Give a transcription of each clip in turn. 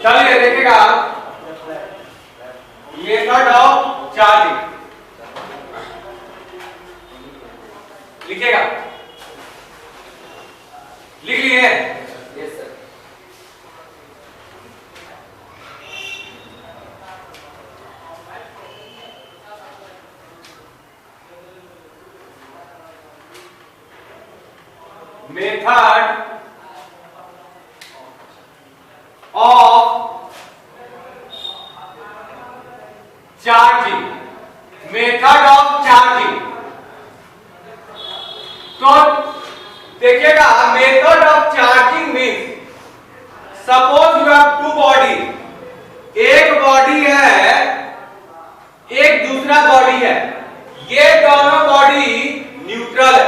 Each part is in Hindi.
चलिए देखिएगा मेथड ऑफ चार्जिंग लिखिएगा, लिख लिए? Yes sir. Method of charging, method of charging. तो देखिएगा method of charging means suppose you have two body, एक बॉडी है एक दूसरा बॉडी है, ये दोनों बॉडी न्यूट्रल है।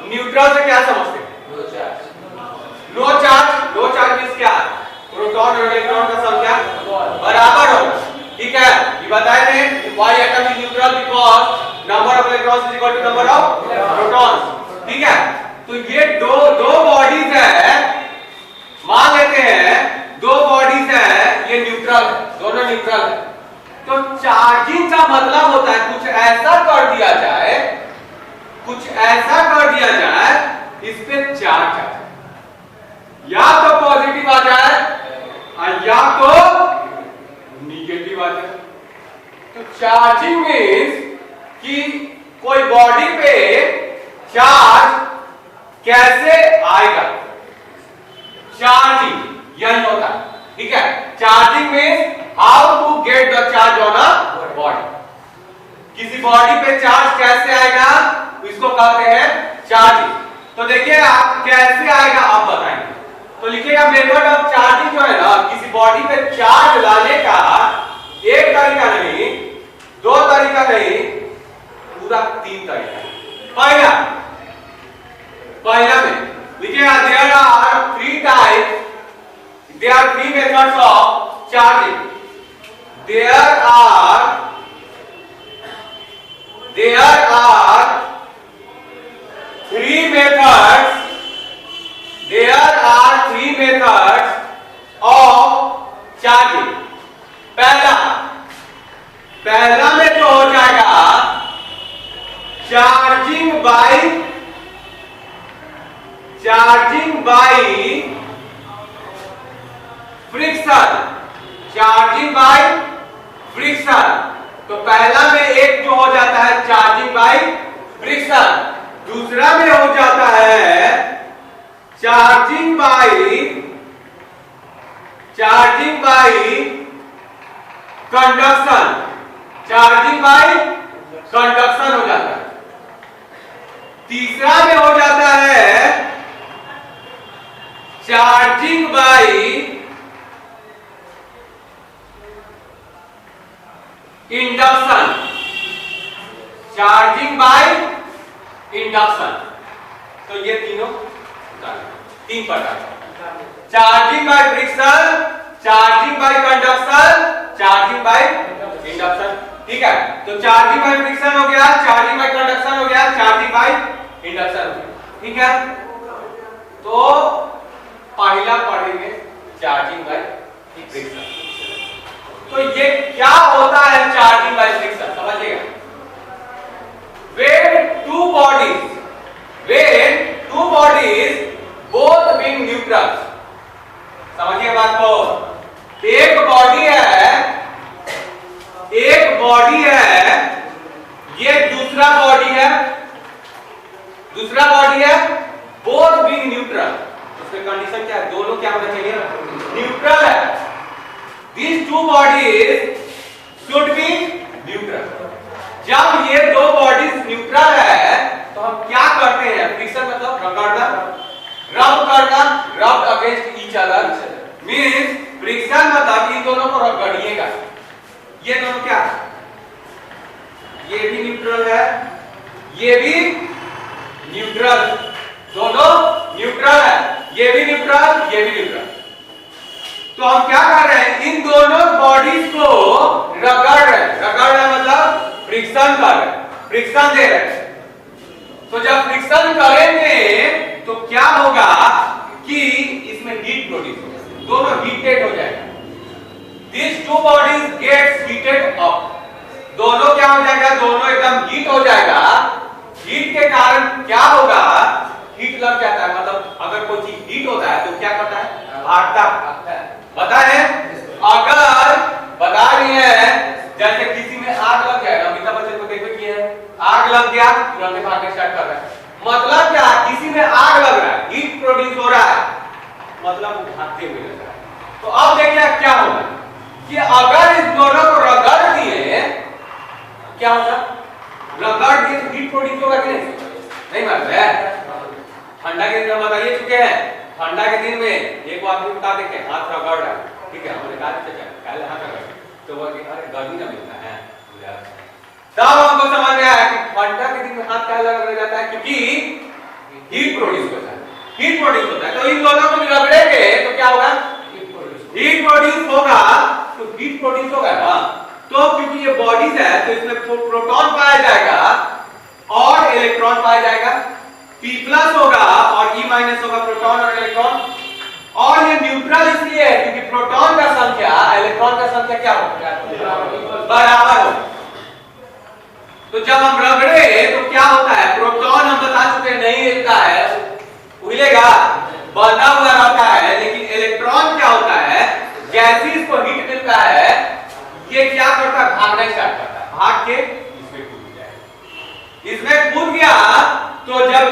न्यूट्रल से क्या समझते हैं? No charge. No charge, no charge means क्या? प्रोटॉन और इलेक्ट्रॉन का संख्या बराबर होगा, ठीक है। ये बताए थे why atom is neutral because number of electrons is equal to number of protons, ठीक है। तो ये दो बॉडीज है, मान लेते हैं दो बॉडीज है, ये न्यूट्रल है, दोनों न्यूट्रल है। तो चार्जिंग का मतलब होता है कुछ ऐसा कर दिया जाए, कुछ ऐसा कर दिया जाए इस पे चार्ज आ जाए, या तो पॉजिटिव आ जाए और या तो निगेटिव आ जाए। तो चार्जिंग मीन्स कि कोई बॉडी पे चार्ज कैसे आएगा, चार्जिंग यही होता है, ठीक है। Charging means how to get the charge on a body. किसी बॉडी पे चार्ज कैसे आएगा इसको कहते हैं चार्जिंग। तो देखिए आप कैसे आएगा आप बताएंगे, तो लिखिएगा मेथड ऑफ चार्जिंग जो है ना, किसी बॉडी पे चार्ज लाने का एक तरीका नहीं, दो तरीका नहीं, पूरा तीन तरीका। पहला में लिखिएगा there are three types, there are three methods of charging. There are three methods, there are three methods of charging। पहला में जो हो जाएगा charging by friction, charging by friction. तो पहला में एक जो हो जाता है चार्जिंग बाय फ्रिक्शन, दूसरा में हो जाता है charging by conduction, charging by conduction हो जाता है। तीसरा में हो जाता है charging by induction, charging by induction. तो ये तीन प्रकार, charging by friction, charging by conduction, charging by induction, ठीक है। तो चार्जिंग बाय फ्रिक्शन हो गया, चार्जिंग बाय कंडक्शन हो गया, चार्जिंग बाय इंडक्शन हो गया, ठीक है। तो पहला पढ़ेंगे चार्जिंग बाय फ्रिक्शन। तो ये क्या होता है चार्जिंग बाय फ्रिक्शन, समझिएगा। When two bodies both being neutral, समझिए बात को। एक बॉडी है, ये दूसरा बॉडी है, बोथ बीइंग न्यूट्रल। उसका कंडीशन क्या है? दोनों क्या होना चाहिए? न्यूट्रल है। These two bodies should be neutral। जब ये दो बॉडीज न्यूट्रल है तो हम क्या करते हैं? फ्रिक्शन मतलब रगड़ना, रब करना, रब against each other means friction मतलब इन दोनों को रगड़िएगा। ये दोनों क्या? ये भी न्यूट्रल है, ये भी न्यूट्रल, दोनों न्यूट्रल है, ये भी न्यूट्रल, ये भी न्यूट्रल। तो हम क्या कर रहे हैं? इन दोनों बॉडीज को रगड़ रहे हैं। रगड़ना मतलब फ्रिक्शन कर रहे हैं, फ्रिक्शन दे रहे हैं। तो जब फ्रिक्शन करेंगे तो क्या होगा कि इसमें हीट प्रोड्यूस होगा, दोनों हीटेड हो जाएगा। फाटता पता है। अगर बता रही है जैसे किसी में आग लग जाएगा, अमिताभ बच्चन को देखो कि है आग लग गया तुरंत भागना स्टार्ट कर रहा है, मतलब क्या, किसी में आग लग रहा है, हीट प्रोड्यूस हो रहा है, मतलब वो भागते हुए लग रहा है। तो अब देखिए क्या होगा कि अगर इस दोनों को रगड़ दिए क्या होगा, रगड़ दिए तो हीट प्रोड्यूस होगा कि नहीं मालूम है। ठंडा के दिन हम बता ये चुके हैं, ठंडा के दिन में एक आदमी बता देखे हाथ रगड़ रहा है, ठीक है, हमने कहा कल हाथ रगड़ तो वो अरे गर्मी ना मिलता है, तब हमको समझ में आया कि ठंडा के दिन में हाथ क्या लग जाता है, क्योंकि हीट प्रोड्यूस होता है, हीट प्रोड्यूस होता है। तो इन दोनों को रगड़ेंगे तो क्या होगा, हीट प्रोड्यूस होगा, तो हीट प्रोड्यूस होगा ना, तो क्योंकि ये बॉडीज है तो इसमें प्रोटॉन पाया जाएगा और इलेक्ट्रॉन पाया जाएगा, P+ होगा और E- होगा, प्रोटॉन और इलेक्ट्रॉन। और ये न्यूट्रल इसलिए है क्योंकि प्रोटॉन का संख्या इलेक्ट्रॉन का संख्या क्या होगा, बराबर हो। तो जब हम रगड़े तो क्या होता है, प्रोटॉन हम बता चुके नहीं हिलता है, हिलेगा, बना हुआ रहता है, लेकिन इलेक्ट्रॉन क्या होता है, जैसे इसको हीट मिलता है ये क्या करता है, भागना स्टार्ट करता है, भाग के इसमें कूद जाएगा। इसमें कूद गया तो जब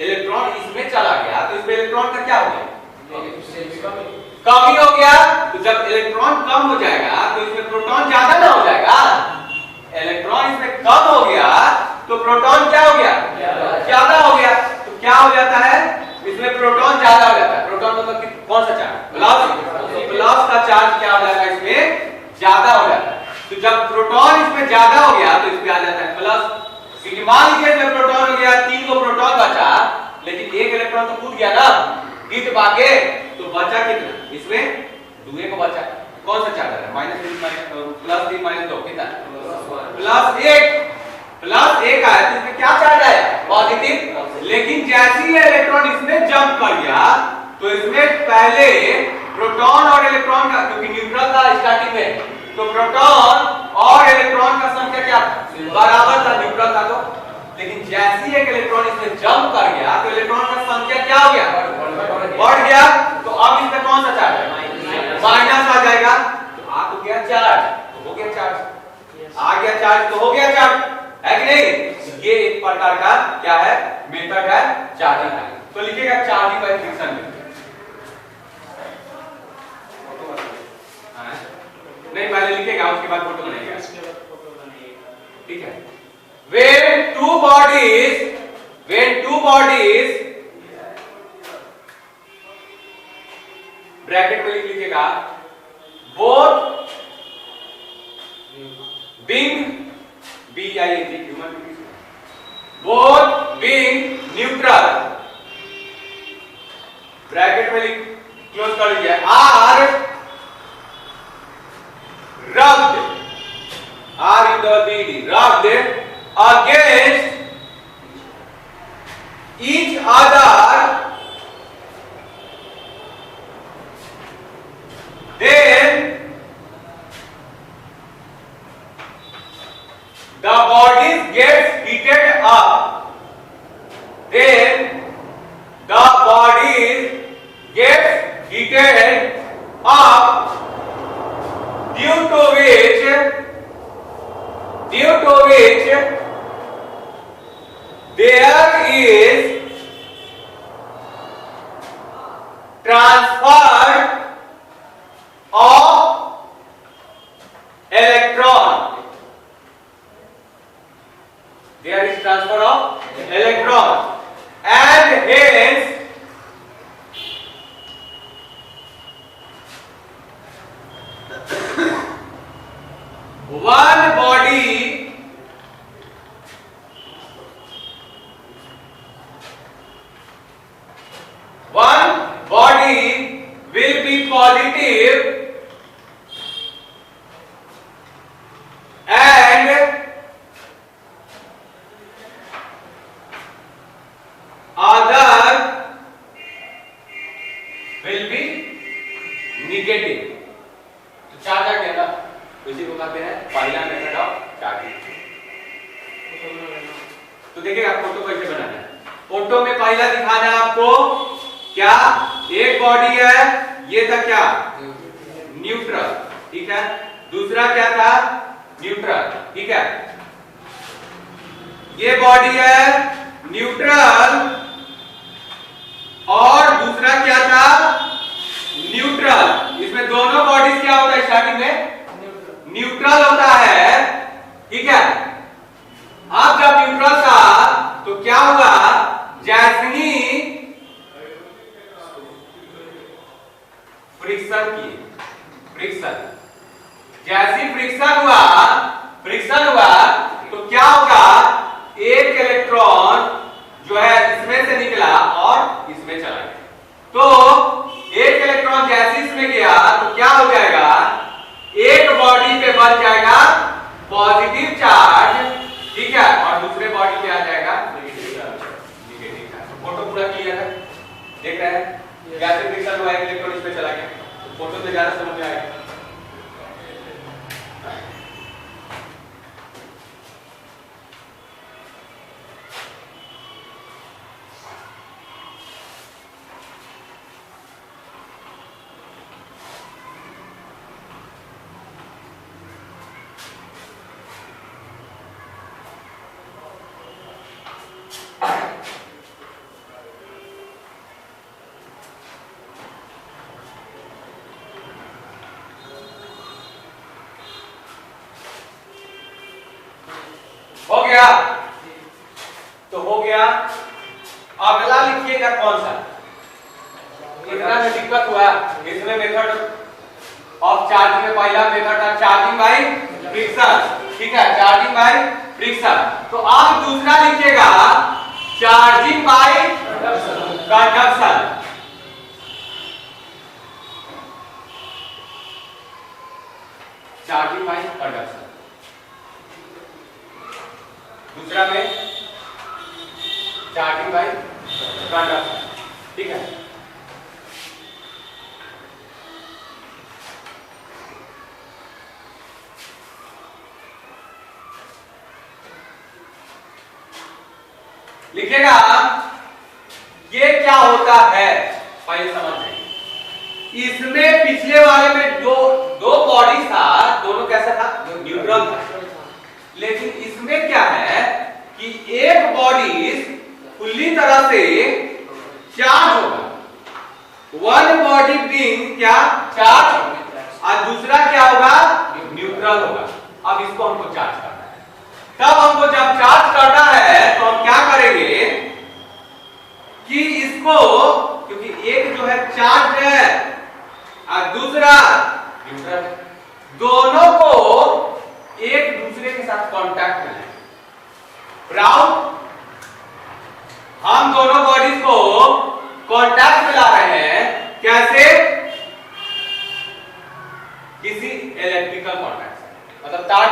इलेक्ट्रॉन इसमें चला गया तो इसमें इलेक्ट्रॉन का क्या हो गया, कमी हो गया। तो जब इलेक्ट्रॉन कम हो जाएगा तो इसमें प्रोटॉन ज्यादा ना हो जाएगा, इलेक्ट्रॉन इसमें कम हो गया तो प्रोटॉन क्या हो गया, ज्यादा हो गया। तो क्या हो जाता है, इसमें प्रोटॉन ज्यादा हो जाता है, प्रोटॉन मतलब कौन सा चार्ज, प्लस का चार्ज क्या हो जाएगा, इसमें ज्यादा हो जाता है। तो जब प्रोटॉन इसमें ज्यादा हो गया तो इसमें आ जाता है प्लस, क्योंकि मान लीजिए इसमें प्रोटॉन हो गया 3 को प्रोटॉन बचा, लेकिन एक इलेक्ट्रॉन तो कूद गया ना हीट पाके, तो बचा कितना, इसमें 2 को बचा, कौन सा चार्ज है, -3 -2 कितना, +1 आया, तो इसमें क्या चार्ज आया, पॉजिटिव। लेकिन जैसे ही इलेक्ट्रॉन इसमें जंप कर गया तो इसमें पहले प्रोटॉन और इलेक्ट्रॉन का, क्योंकि न्यूट्रल था स्टार्टिंग में, तो प्रोटॉन और इलेक्ट्रॉन का संख्या क्या था, बराबर था, न्यूट्रल था। तो लेकिन जैसे ही एक इलेक्ट्रॉन इसमें जंप कर गया तो इलेक्ट्रॉन का संख्या क्या हो गया, बढ़ गया। तो अब इसमें कौन सा चार्ज है, माइनस आ जाएगा, तो आ तो गया चार्ज, तो हो गया चार्ज, आ गया चार्ज तो हो गया चार्ज, है कि नहीं। ये एक प्रकार का क्या है, मेथड है चार्जिंग का। तो लिखिएगा चार्जिंग बाय फ्रिक्शन मेथड, नहीं पहले लिखेगा उसके बाद फोटो बनाएगा, ठीक है। when two bodies ब्रैकेट में लिख लीजिएगा, both being both being neutral, bracket में लिख क्लोज कर लीजिए, are rubbed, rubbed against each other, then the bodies gets heated up, then the bodies gets heated up, due to which there is transfer of electron, and hence one body will be positive and other will be negative। तो चार्ज आ गया ना, इसी को कहते हैं पहला मेथड ऑफ चार्जिंग। तो देखिए आप फोटो कैसे बनाना है। फोटो में पहला दिखाना है आपको क्या एक बॉडी है, ये था क्या न्यूट्रल, ठीक है। दूसरा क्या था न्यूट्रल, ठीक है। ये बॉडी है न्यूट्रल और दूसरा क्या था न्यूट्रल। इसमें दोनों बॉडीज क्या होता है स्टार्टिंग में न्यूट्रल होता है, ठीक है। अब जब न्यूट्रल था तो क्या हुआ, जैसे ही फ्रिक्शन किए, जैसे फ्रिक्शन हुआ तो क्या होगा, एक इलेक्ट्रॉन जो है इसमें से निकला और इसमें चला गया। तो एक इलेक्ट्रॉन जैसे इसमें गया तो क्या हो जाएगा, एक बॉडी पे बच जाएगा पॉजिटिव चार्ज, ठीक है, और दूसरे बॉडी पे आ जाएगा नेगेटिव चार्ज। फोटो पूरा क्लियर है, देख रहे हैं, जैसे फ्रिक्शन हुआ एक इलेक्ट्रॉन इसमें चला गया, तो फोटो से ज्यादा समझ में आएगा। हो गया, तो हो गया। अगला लिखिएगा कौन सा, इतना में दिक्कत हुआ, इसमें मेथड ऑफ चार्जिंग में पहला मेथड था चार्जिंग बाय फ्रिक्शन, ठीक है, चार्जिंग बाय फ्रिक्शन। तो अब दूसरा लिखिएगा charging by conduction. Charging by conduction दूसरा में चार्जिंग बाय कंडक्शन, ठीक है। लिखिएगा ये क्या होता है, पहले समझ लेंगे। इसमें पिछले वाले में दो बॉडी था, दोनों कैसा था, न्यूट्रल था। लेकिन इसमें क्या है कि एक बॉडी पूरी तरह से चार्ज होगा, वन बॉडी बीइंग क्या चार्ज, और दूसरा क्या होगा न्यूट्रल होगा। अब इसको हमको चार्ज करना है, तब हमको जब चार्ज करना है तो हम क्या करेंगे कि इसको, क्योंकि एक जो है चार्ज है और दूसरा न्यूट्रल, दोनों को एक दूसरे के साथ कांटेक्ट में लाएं। ब्राउन, हम दोनों बॉडीज को कांटेक्ट में ला रहे हैं, कैसे, किसी इलेक्ट्रिकल कांटेक्ट से, मतलब तार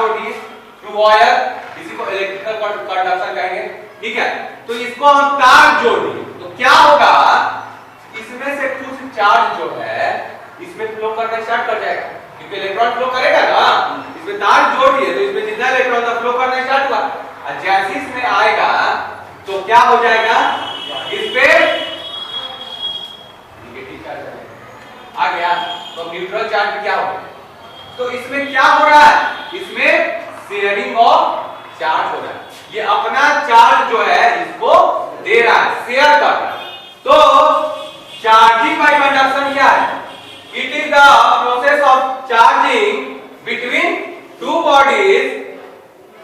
जोड़िए थ्रू वायर, इसी को इलेक्ट्रिकल कंडक्शन कहेंगे, ठीक है। तो इसको हम तार जोड़िए तो क्या होगा, इसमें से कुछ चार्ज जो है इसमें फ्लो करना स्टार्ट कर जाएगा, क्योंकि इलेक्ट्रॉन फ्लो करेगा ना, इसमें तार जोड़िए तो इसमें जितना इलेक्ट्रॉन था फ्लो करना स्टार्ट हुआ, और जैसे इसमें आएगा तो क्या हो जाएगा, इस पे नेगेटिव चार्ज आ गया, तो न्यूट्रल चार्ज क्या होगा। तो इसमें क्या हो रहा है, इसमें शेयरिंग ऑफ चार्ज हो रहा है, ये अपना चार्ज जो है इसको दे रहा है, शेयर कर रहा है। तो चार्जिंग बाय कंडक्शन क्या है, it is the process of charging between two bodies,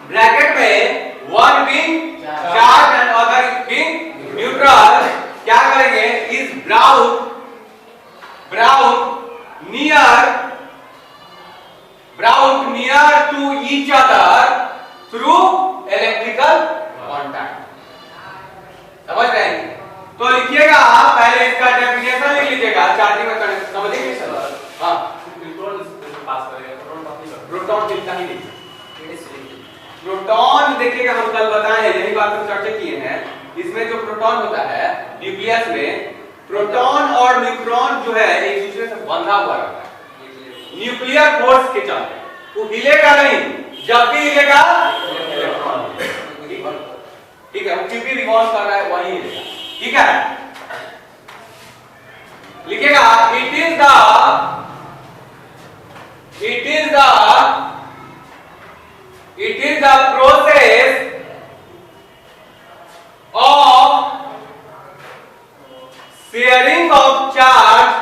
bracket में one being charge and other being neutral. क्या करेंगे, is brown near to each other through electrical contact. समझ रहे हैं, तो लिखिएगा पहले इसका डेफिनेशन लिख लीजिएगा, चार्जिंग में करंट समझेंगे सर। हां, इलेक्ट्रॉन पास करेगा, प्रोटॉन मिलता ही नहीं। प्रोटॉन देखिएगा, हम कल बताए हैं, यही बात हम चर्चा किए हैं, इसमें जो प्रोटॉन होता है न्यूक्लियस में, प्रोटॉन और न्यूट्रॉन जो है एक दूसरे से बंधा हुआ रहता है न्यूक्लियर फोर्स के चलते, वो हिलेगा नहीं, जब भी हिलेगा इलेक्ट्रॉन, ठीक है, वो क्योंकि रिवॉल्व कर रहा है वही हिलेगा, ठीक है। the process of sharing of charge.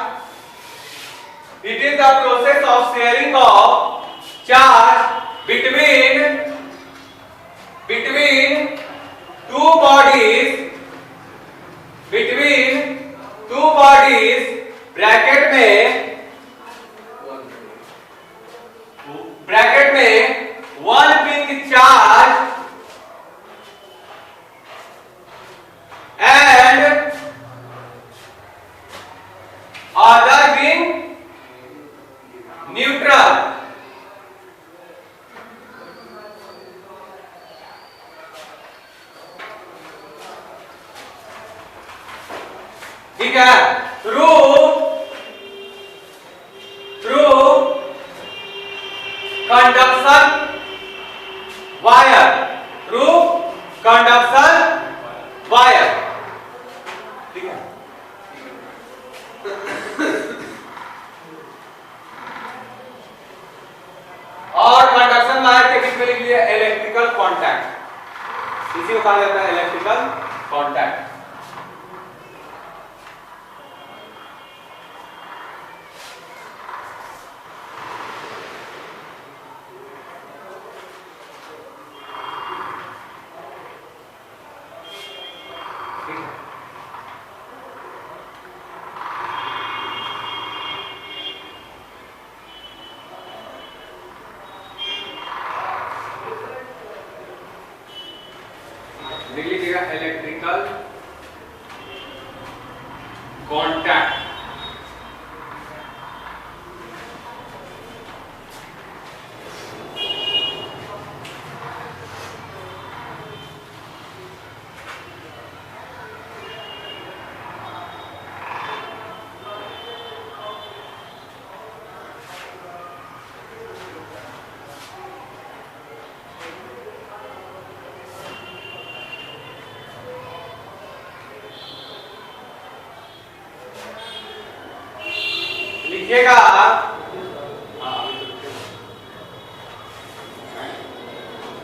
It is the process of sharing of charge between two bodies, bracket में one being charge and other being neutral. ठीक है, थ्रू कंडक्शन वायर, ठीक है। और कंडक्शन वायर के बीच में लिख लिया इलेक्ट्रिकल कांटेक्ट, इसी को कहा जाता है इलेक्ट्रिकल कांटेक्ट। लिख लीजिएगा इलेक्ट्रिकल कांटेक्ट।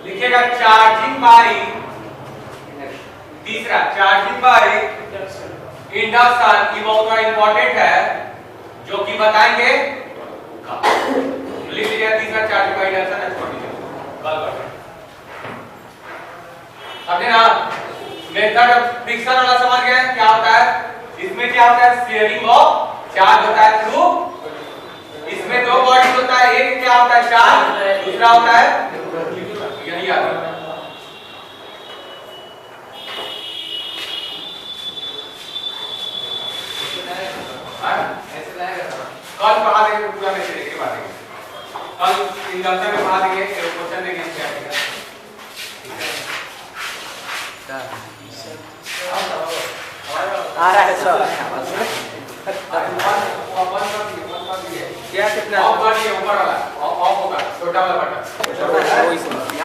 लिखिएगा चार्जिंग बाय, तीसरा चार्जिंग बाय इंडक्शन, ये बहुत इंपॉर्टेंट है जो कि बताएंगे। लिख लीजिएगा तीसरा चार्जिंग बाय इंडक्शन, समझे ना। मेथड फ्रिक्शन वाला समझ गए क्या होता है, इसमें क्या होता है शेयरिंग ऑफ चार्ज होता है थ्रू, इसमें दो बॉडी होता है, एक क्या होता है चार्ज, दूसरा होता है यही आता है। कल पढ़ा देंगे पूरा मैसेज एक बार, कल इंडक्शन में पढ़ा देंगे, क्वेश्चन देंगे क्या आ रहा है सर। क्या कितना ऑफ ऊपर वाला ऑफ होगा, छोटा वाला बटन।